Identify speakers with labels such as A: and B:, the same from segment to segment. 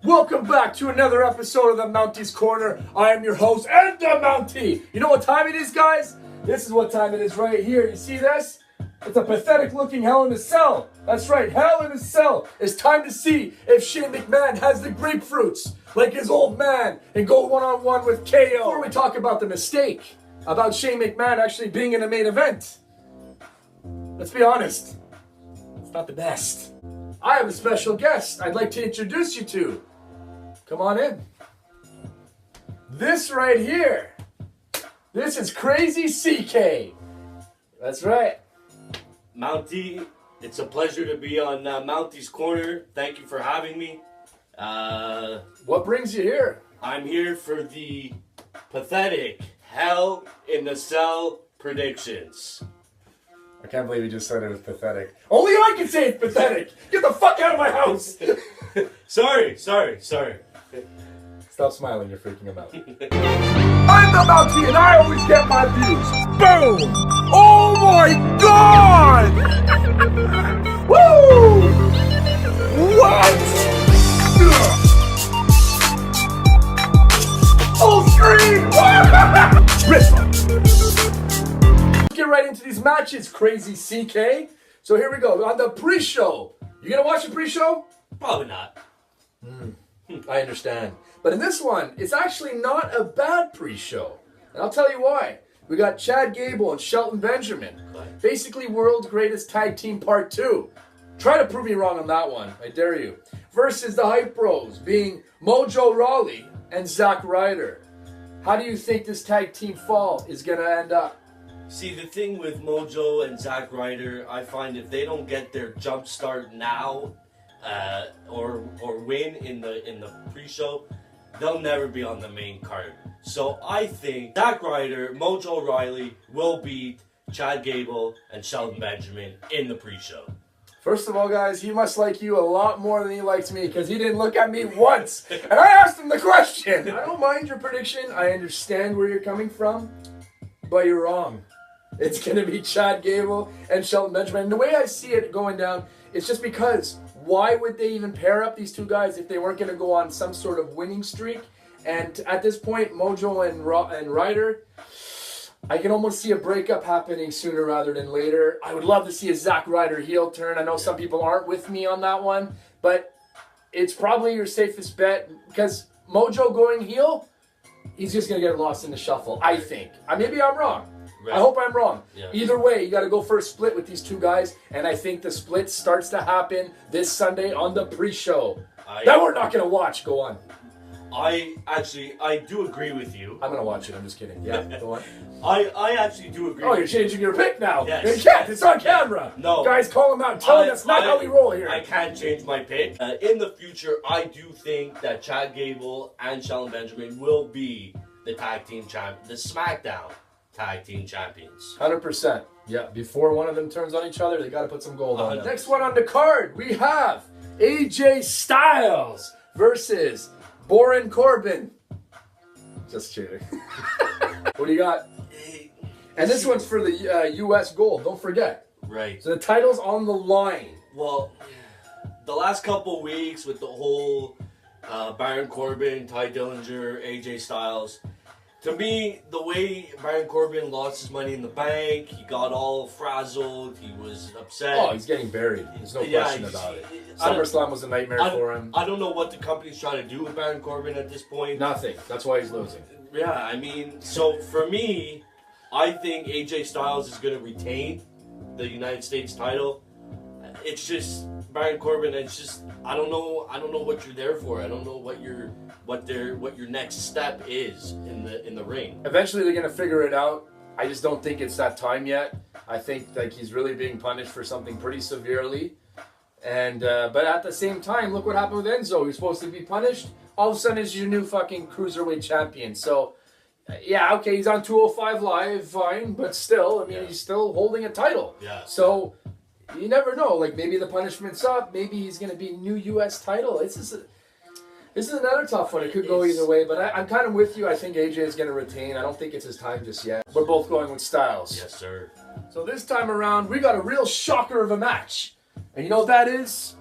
A: Welcome back to another episode of the Mounties Corner. I am your host and the Mountie. You know what time it is, guys? This is what time it is right here. You see this? It's a pathetic looking Hell in a Cell. That's right, Hell in a Cell. It's time to see if Shane McMahon has the grapefruits like his old man and go one-on-one with KO. Before we talk about the mistake about Shane McMahon actually being in the main event, let's be honest, it's not the best. I have a special guest I'd like to introduce you to. Come on in. This right here. This is Crazy CK. That's right.
B: Mountie, it's a pleasure to be on Mounties Corner. Thank you for having me.
A: What brings you here?
B: I'm here for the pathetic Hell in a Cell predictions.
A: I can't believe you just said it was pathetic. Only I can say it's pathetic. Get the fuck out of my house.
B: Sorry.
A: Stop smiling, you're freaking him out. I'm the Mountie and I always get my views. Boom! Oh my god! Woo! What? Full screen! Let's get right into these matches, Crazy CK. So here we go, on the pre-show. You gonna watch the pre-show?
B: Probably not.
A: I understand. But in this one, it's actually not a bad pre-show. And I'll tell you why. We got Chad Gable and Shelton Benjamin. Basically, World's Greatest Tag Team Part 2. Try to prove me wrong on that one. I dare you. Versus the Hype Bros, being Mojo Rawley and Zack Ryder. How do you think this tag team fall is going to end up?
B: See, the thing with Mojo and Zack Ryder, I find if they don't get their jump start now, or win in the pre-show, they'll never be on the main card. So I think Zack Ryder, Mojo Rawley will beat Chad Gable and Shelton Benjamin in the pre-show.
A: First of all, guys, he must like you a lot more than he likes me because he didn't look at me once. And I asked him the question. I don't mind your prediction. I understand where you're coming from, but you're wrong. It's going to be Chad Gable and Shelton Benjamin. And the way I see it going down, it's just because why would they even pair up these two guys if they weren't going to go on some sort of winning streak? And at this point, Mojo and Ryder, I can almost see a breakup happening sooner rather than later. I would love to see a Zack Ryder heel turn. I know some people aren't with me on that one, but it's probably your safest bet because Mojo going heel, he's just going to get lost in the shuffle, I think. Maybe I'm wrong. Right. I hope I'm wrong. Yeah. Either way, you got to go for a split with these two guys, and I think the split starts to happen this Sunday on the pre-show. That we're not going to watch. Go on.
B: I do agree with you.
A: I'm going to watch it. I'm just kidding. Yeah, go on.
B: I actually do agree.
A: Oh, you're changing your pick now.
B: Yes.
A: You can't. It's on camera.
B: No.
A: Guys, call him out. Tell him that's not how we roll here.
B: I can't change my pick. In the future, I do think that Chad Gable and Shelton Benjamin will be the tag team champ, the SmackDown tag team champions.
A: 100%. Yeah, before one of them turns on each other, they got to put some gold on them. Next one on the card, we have AJ Styles versus Corbin. Just kidding. What do you got? And this one's for the U.S. gold, don't forget.
B: Right.
A: So the title's on the line.
B: Well, the last couple weeks with the whole Baron Corbin, Ty Dillinger, AJ Styles, to me, the way Baron Corbin lost his money in the bank, he got all frazzled, he was upset.
A: Oh, he's getting buried. There's no question about it. SummerSlam was a nightmare for him.
B: I don't know what the company's trying to do with Baron Corbin at this point.
A: Nothing. That's why he's losing.
B: Yeah, I mean, so for me, I think AJ Styles is going to retain the United States title. It's just Baron Corbin. It's just I don't know what you're there for. I don't know what your next step is in the ring.
A: Eventually, they're gonna figure it out. I just don't think it's that time yet. I think like he's really being punished for something pretty severely, and but at the same time, look what happened with Enzo. He was supposed to be punished. All of a sudden, he's your new fucking cruiserweight champion. So. Yeah, okay, he's on 205 Live, fine, but still, I mean, he's still holding a title.
B: Yeah.
A: So, you never know. Like, maybe the punishment's up. Maybe he's going to be new U.S. title. This is another tough one. It could go either way, but I'm kind of with you. I think AJ is going to retain. I don't think it's his time just yet. We're both going with Styles.
B: Yes, sir.
A: So this time around, we got a real shocker of a match. And you know what that is?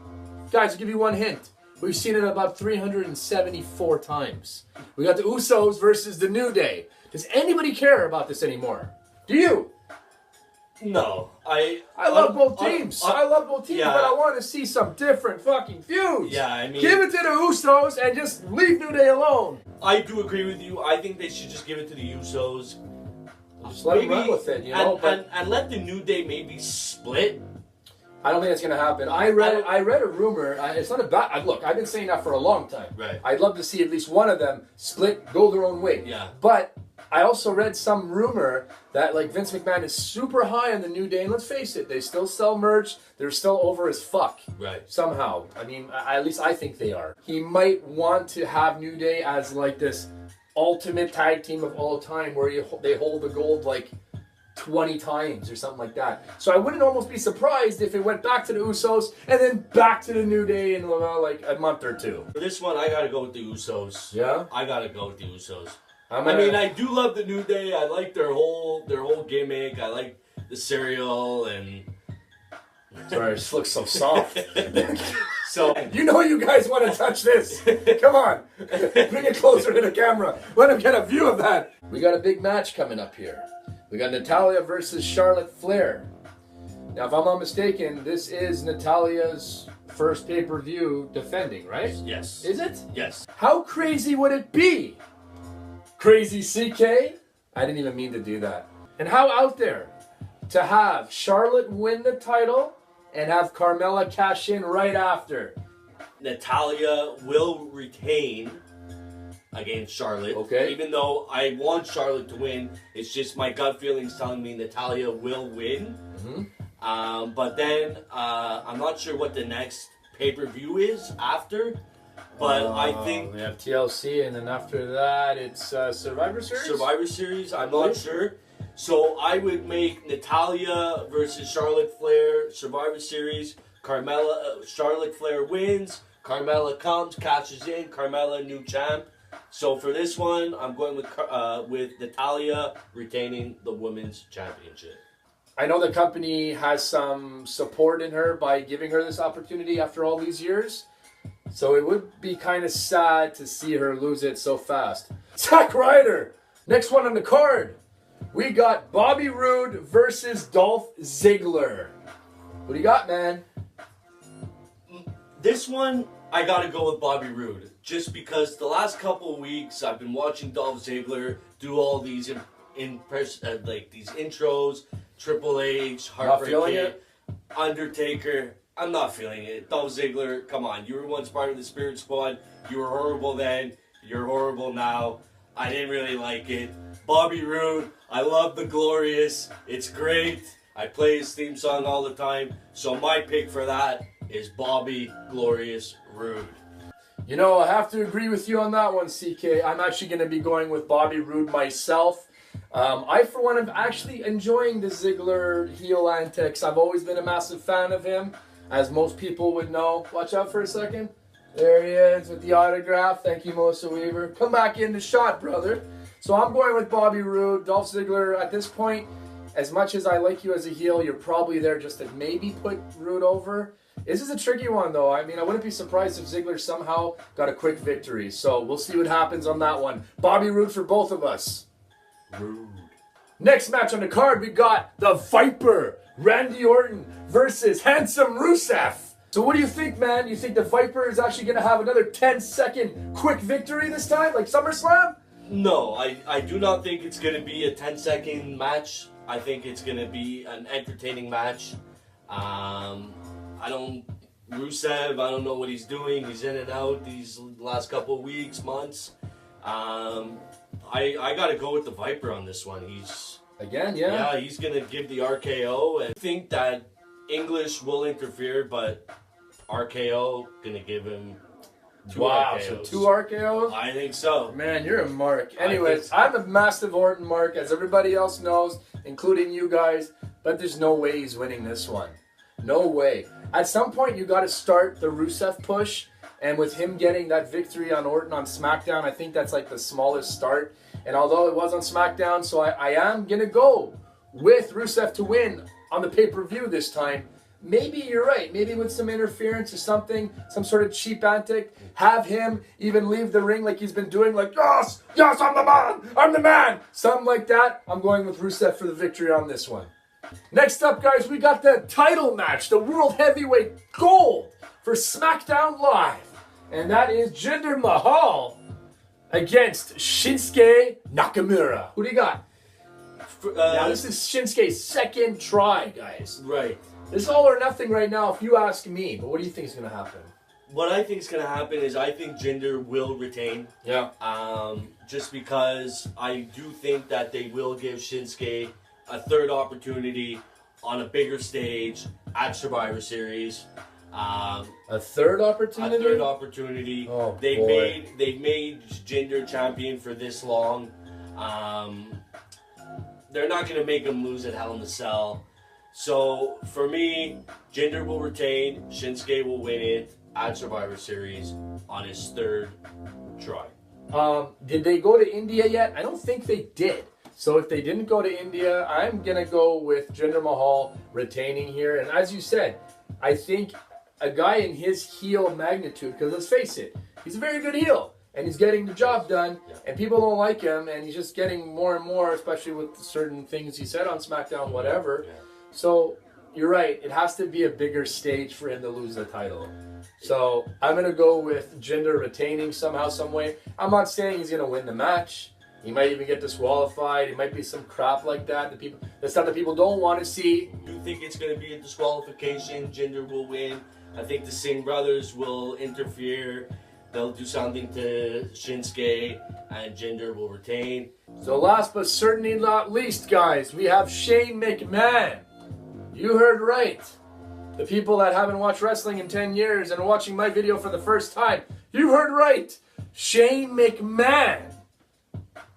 A: Guys, I'll give you one hint. We've seen it about 374 times. We got the Usos versus the New Day. Does anybody care about this anymore? Do you?
B: No, I
A: love both teams. I love both teams,
B: yeah.
A: but I want to see some different fucking feuds.
B: Yeah, I mean,
A: give it to the Usos and just leave New Day alone.
B: I do agree with you. I think they should just give it to the Usos.
A: Just let them run with it, you know.
B: And let the New Day maybe split.
A: I don't think that's going to happen. I read a rumor. It's not a bad. Look, I've been saying that for a long time.
B: Right.
A: I'd love to see at least one of them split, go their own way.
B: Yeah.
A: But I also read some rumor that like Vince McMahon is super high on the New Day, and let's face it, they still sell merch. They're still over as fuck. Right. Somehow. I mean, at least I think they are. He might want to have New Day as like this ultimate tag team of all time, where they hold the gold like 20 times or something like that. So I wouldn't almost be surprised if it went back to the Usos and then back to the New Day in like a month or two.
B: For this one, I gotta go with the Usos.
A: Yeah?
B: I gotta go with the Usos. I mean, I do love the New Day. I like their whole gimmick. I like the cereal and.
A: Sorry, it just looks so soft.
B: So
A: you know you guys want to touch this. Come on, bring it closer to the camera. Let them get a view of that. We got a big match coming up here. We got Natalya versus Charlotte Flair. Now, if I'm not mistaken, this is Natalya's first pay-per-view defending, right?
B: Yes.
A: Is it?
B: Yes.
A: How crazy would it be? Crazy CK? I didn't even mean to do that. And how out there to have Charlotte win the title and have Carmella cash in right after?
B: Natalya will retain against Charlotte. Okay. Even though I want Charlotte to win, it's just my gut feelings telling me Natalya will win. Mm-hmm. But then I'm not sure what the next pay-per-view is after. But I think
A: we have TLC, and then after that it's Survivor Series.
B: Survivor Series. I'm not sure. So I would make Natalya versus Charlotte Flair Survivor Series. Carmella, Charlotte Flair wins. Carmella comes, cashes in. Carmella new champ. So for this one, I'm going with Natalya retaining the women's championship.
A: I know the company has some support in her by giving her this opportunity after all these years. So it would be kind of sad to see her lose it so fast. Zack Ryder! Next one on the card. We got Bobby Roode versus Dolph Ziggler. What do you got, man?
B: This one, I gotta go with Bobby Roode. Just because the last couple of weeks, I've been watching Dolph Ziggler do all these these intros. Triple H, Heartbreak Kid, Undertaker. I'm not feeling it. Dolph Ziggler, come on. You were once part of the Spirit Squad. You were horrible then. You're horrible now. I didn't really like it. Bobby Roode, I love the Glorious. It's great. I play his theme song all the time. So my pick for that is Bobby Glorious Roode.
A: You know, I have to agree with you on that one, CK. I'm actually going to be going with Bobby Roode myself. I, for one, am actually enjoying the Ziggler heel antics. I've always been a massive fan of him, as most people would know. Watch out for a second. There he is with the autograph. Thank you, Melissa Weaver. Come back in the shot, brother. So I'm going with Bobby Roode. Dolph Ziggler, at this point, as much as I like you as a heel, you're probably there just to maybe put Roode over. This is a tricky one, though. I mean, I wouldn't be surprised if Ziggler somehow got a quick victory. So we'll see what happens on that one. Bobby Roode for both of us. Rude. Next match on the card, we got the Viper, Randy Orton versus Handsome Rusev. So what do you think, man? You think the Viper is actually going to have another 10-second quick victory this time, like SummerSlam?
B: No, I do not think it's going to be a 10-second match. I think it's going to be an entertaining match. Rusev, I don't know what he's doing. He's in and out these last couple of weeks, months. I gotta go with the Viper on this one. He's he's gonna give the RKO, and I think that English will interfere, but RKO gonna give him two RKOs.
A: So 2 RKOs?
B: I think so.
A: Man, you're a mark. Anyways, I'm a massive Orton mark, as everybody else knows, including you guys, but there's no way he's winning this one. No way. At some point, you gotta start the Rusev push. And with him getting that victory on Orton on SmackDown, I think that's like the smallest start. And although it was on SmackDown, so I am going to go with Rusev to win on the pay-per-view this time. maybe you're right. Maybe with some interference or something, some sort of cheap antic, have him even leave the ring like he's been doing, like, yes, yes, I'm the man. Something like that. I'm going with Rusev for the victory on this one. Next up, guys, we got the title match, the World Heavyweight Gold for SmackDown Live. And that is Jinder Mahal against Shinsuke Nakamura. Who do you got? Now, this is Shinsuke's second try, guys.
B: Right.
A: This is all or nothing right now, if you ask me. But what do you think is going to happen?
B: What I think is going to happen is I think Jinder will retain.
A: Yeah.
B: Just because I do think that they will give Shinsuke a third opportunity on a bigger stage at Survivor Series.
A: A third opportunity?
B: A third opportunity.
A: Oh,
B: they've made Jinder champion for this long. They're not going to make him lose at Hell in a Cell. So, for me, Jinder will retain, Shinsuke will win it at Survivor Series on his third try.
A: Did they go to India yet? I don't think they did. So if they didn't go to India, I'm going to go with Jinder Mahal retaining here. And as you said, I think a guy in his heel magnitude, because let's face it, he's a very good heel. And he's getting the job done, and people don't like him, and he's just getting more and more, especially with certain things he said on SmackDown, whatever.
B: Yeah.
A: So, you're right. It has to be a bigger stage for him to lose the title. So, I'm going to go with Jinder retaining somehow, some way. I'm not saying he's going to win the match. He might even get disqualified. It might be some crap like that. The stuff that people don't want to see.
B: I do think it's going to be a disqualification. Jinder will win. I think the Singh brothers will interfere. They'll do something to Shinsuke, and Jinder will retain.
A: So last but certainly not least, guys, we have Shane McMahon. You heard right. The people that haven't watched wrestling in 10 years and are watching my video for the first time, you heard right. Shane McMahon.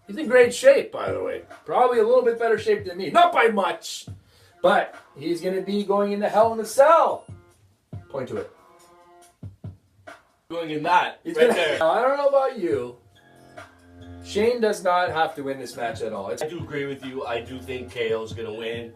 A: He's in great shape, by the way. Probably a little bit better shape than me. Not by much. But he's going to be going into Hell in a Cell. Point to it.
B: Going in that,
A: He's
B: right
A: gonna,
B: there.
A: Now, I don't know about you. Shane does not have to win this match at all.
B: I do agree with you. I do think KO's going to win.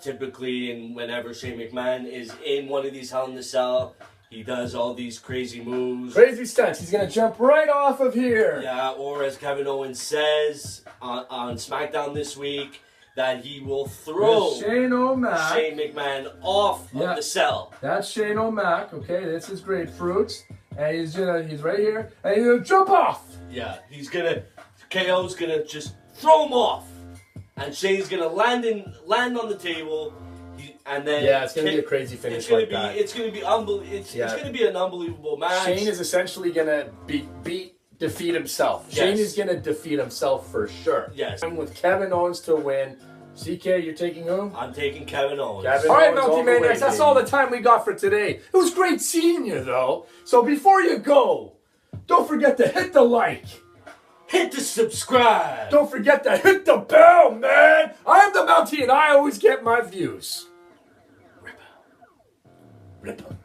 B: Typically, and whenever Shane McMahon is in one of these Hell in a Cell, he does all these crazy moves.
A: Crazy stunts. He's going to jump right off of here.
B: Yeah, or as Kevin Owens says on SmackDown this week, that he will throw
A: Shane O'Mac.
B: Shane McMahon off of the cell.
A: That's Shane O'Mac, okay? This is grapefruits. And he's right here. And he's gonna jump off.
B: Yeah, KO's gonna just throw him off. And Shane's gonna land on the table. And then
A: it's gonna be a crazy finish
B: it's gonna
A: like that.
B: It's gonna be it's gonna be an unbelievable match.
A: Shane is essentially gonna defeat himself.
B: Yes.
A: Shane is gonna defeat himself for sure.
B: Yes.
A: I'm with Kevin Owens to win. CK, you're taking who?
B: I'm taking Kevin Owens.
A: All right, Mountie Maniacs, that's all the time we got for today. It was great seeing you, though. So before you go, don't forget to hit the like.
B: Hit the subscribe.
A: Don't forget to hit the bell, man. I'm the Mountie, and I always get my views. Rip 'em.